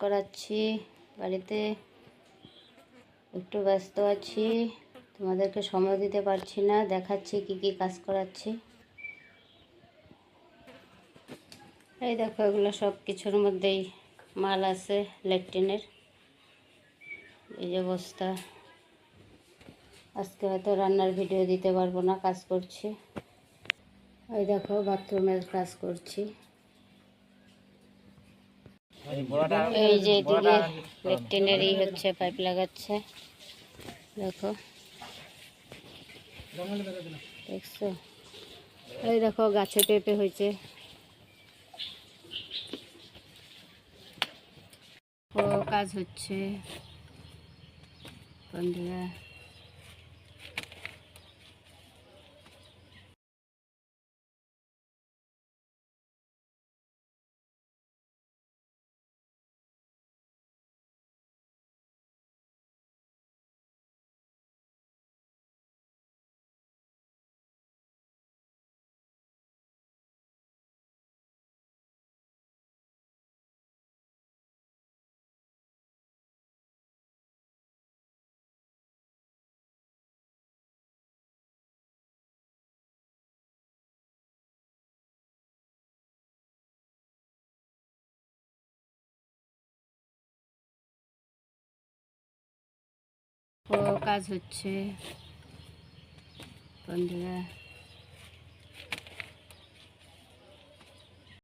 করাচ্ছি বাড়িতে, একটু ব্যস্ত আছি, তোমাদেরকে সময় দিতে পারছি না। দেখাচ্ছি কি কি কাজ করাচ্ছি। এই দেখো, এগুলো সব কিছুর মধ্যেই মাল আছে ল্যাট্রিনের। এই যে বস্তা। আজকে হয়তো রান্নার ভিডিও দিতে পারবো না, কাজ করছি। এই দেখো, বাথরুমের কাজ করছি। এই যে এদিকে ল্যাট্রিনেরই হচ্ছে, পাইপ লাগাচ্ছে। দেখো, দেখছো? এই দেখো, গাছে পেঁপে হয়েছে। ও কাজ হচ্ছে বন্ধুরা। ও কাজ হচ্ছে বন্ধুরা।